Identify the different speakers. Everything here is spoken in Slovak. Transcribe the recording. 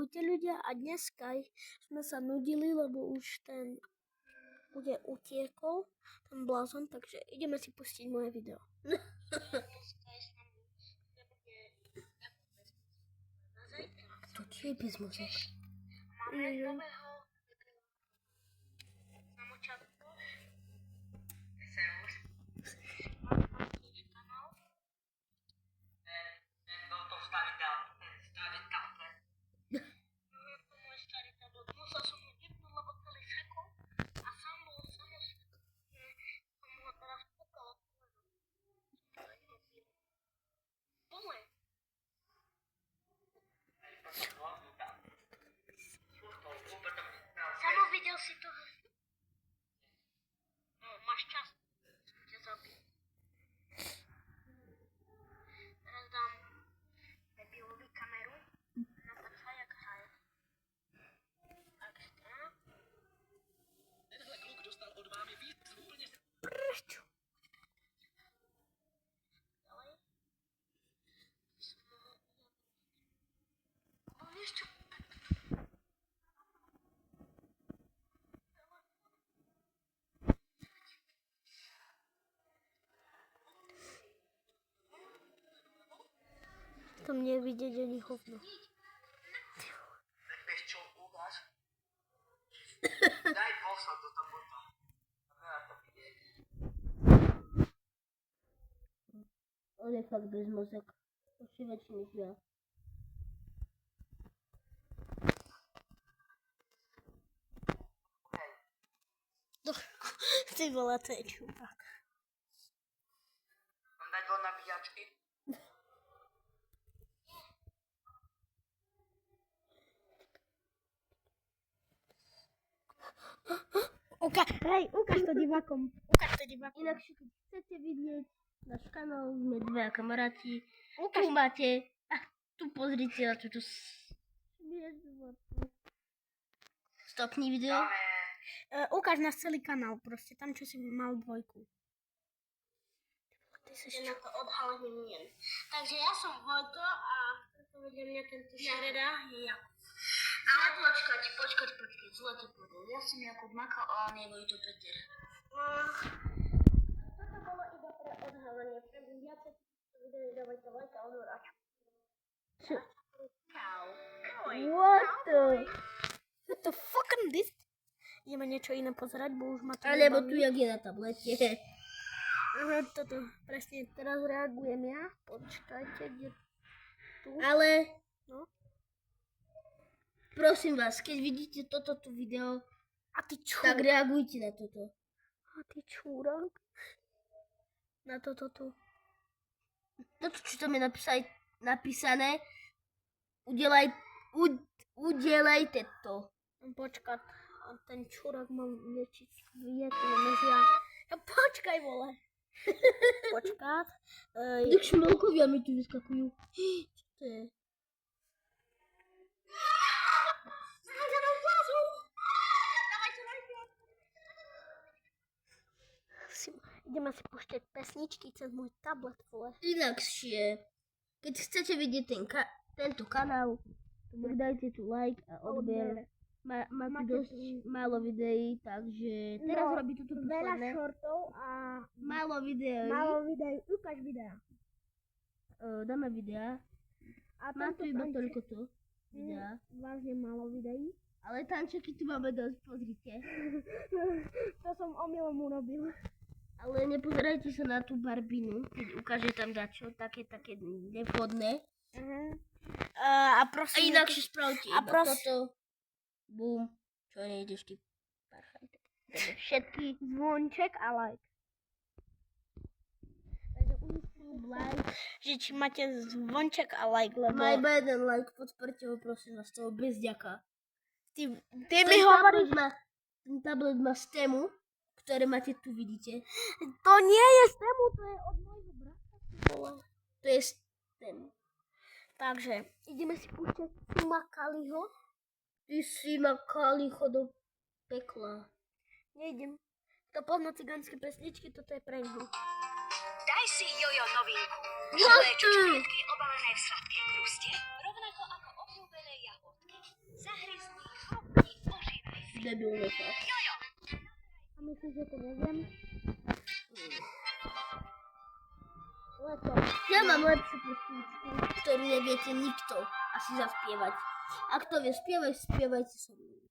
Speaker 1: Ahojte ľudia, a dneska sme sa nudili, lebo už ten utiekol, ten blázon, takže ideme si pustiť moje video.
Speaker 2: To je bez mozek.
Speaker 1: Máme nového samočatku. Mám tiež kanál.
Speaker 3: To starý tablet.
Speaker 1: To môj starý tablet. Musel som ho vypnúť, lebo celý sekol. A sám bol samostatný. Som ho teraz pukal. Bole. Samo videl si to. No, máš čas. Ťa zabijem. Teraz dám debilovi kameru. Napad sa, jak hraje. Extra.
Speaker 3: Tenhle kluk dostal od mámy výzvu úplně
Speaker 1: Prečo? Ďalej. No vieš čo? Tam nie je vidieť ani hovno.
Speaker 3: Tak vieš čo, ukáž? Daj poslať do tableta. A to vidieť.
Speaker 2: On je fakt bez mozek. To si väčšiny z ja.
Speaker 1: Ty vole, to je čurák.
Speaker 3: Mám dať do nabíjačky?
Speaker 1: Ukáž to divákom. Ukáž to divákom.
Speaker 2: Inak keď chcete vidieť náš kanál, sme dve kamaráti. Tu máte. A tu pozrite na túto stopni video.
Speaker 1: Ukáž náš celý kanál, proste tam, čo si mal dvojku. Ty sa na to odhalenie mien. Takže ja som Vojto a vedľa mňa tento šereda je Jakub.
Speaker 2: Ale počkať, zle to povedal. Ja som Jakub Maka a on je Vojto Peter.
Speaker 1: Toto bolo iba pre odhalenie. Pre viacej video dávajte like a odhoráč. What the fucking this? Ideme niečo iné pozerať, bo už ma to
Speaker 2: Alebo tu, jak je na tablete.
Speaker 1: Aha, toto, presne, teraz reagujem ja. Počkajte, kde tu?
Speaker 2: Ale
Speaker 1: No.
Speaker 2: prosím vás, keď vidíte toto tu video,
Speaker 1: A ty
Speaker 2: tak
Speaker 1: čurák.
Speaker 2: reagujte na toto.
Speaker 1: A ty čurák. Na toto tu.
Speaker 2: Toto, čo tam je napísané, udelajte to.
Speaker 1: Počkať, a ten čurák má väčší svietlo než ja. Ja počkaj, vole. Počkať.
Speaker 2: Tak šmelkovia mi tu vyskakujú. Čo to je?
Speaker 1: Ideme si pušťať pesničky cez môj tablet, vole.
Speaker 2: Inakšie, keď chcete vidieť tento kanál, tak dajte tu like a odber. Má tu
Speaker 1: Máte
Speaker 2: dosť málo videí, takže teraz robí toto
Speaker 1: Veľa
Speaker 2: posledné.
Speaker 1: shortov a
Speaker 2: Málo videí.
Speaker 1: málo videí. Ukáž videa.
Speaker 2: Dáme videa.
Speaker 1: A
Speaker 2: Má tu iba
Speaker 1: tanček-
Speaker 2: toľko to. Videa.
Speaker 1: Vážne málo videí.
Speaker 2: Ale tančeky tu máme dosť, pozrite.
Speaker 1: To som omylom urobil.
Speaker 2: Ale nepozerajte sa na tú Barbinu, keď ukáže tam dačo, také nevhodné.
Speaker 1: A
Speaker 2: A
Speaker 1: prosím,
Speaker 2: inakšie spravte
Speaker 1: A
Speaker 2: iba
Speaker 1: pros-
Speaker 2: toto. Bum. Čo nejdeš ty? Parchajte. Všetky.
Speaker 1: zvonček a like.
Speaker 2: Takže YouTube, like.
Speaker 1: Že či máte zvonček a like, lebo
Speaker 2: Má iba jeden like, podporte ho prosím vás, toho bez ďaka.
Speaker 1: ty
Speaker 2: Ten
Speaker 1: mi hovoríš,
Speaker 2: ten tablet má stému, ktoré máte tu, vidíte.
Speaker 1: to nie je z tému, to je od môjho brata.
Speaker 2: To je stem.
Speaker 1: Takže ideme si púšťať Sumakaliho.
Speaker 2: Ty si ma kalicho do pekla.
Speaker 1: Nejdem. To pozná cigánske pesničky, toto je pre ňu.
Speaker 4: Daj si jojo novinku.
Speaker 2: What?
Speaker 4: Nové čočkrietky obalené v sladkej kruste, rovnako ako obľúbené jahodky. Zahryznij, chrupni, užívaj si.
Speaker 2: Debilný fakt.
Speaker 4: Jojo,
Speaker 1: A myslíš, že to neviem? Leto.
Speaker 2: Ja mám lepšiu pesničku, ktorú neviete nikto asi zaspievať. Ak to vie spievať, spievajte so mnou.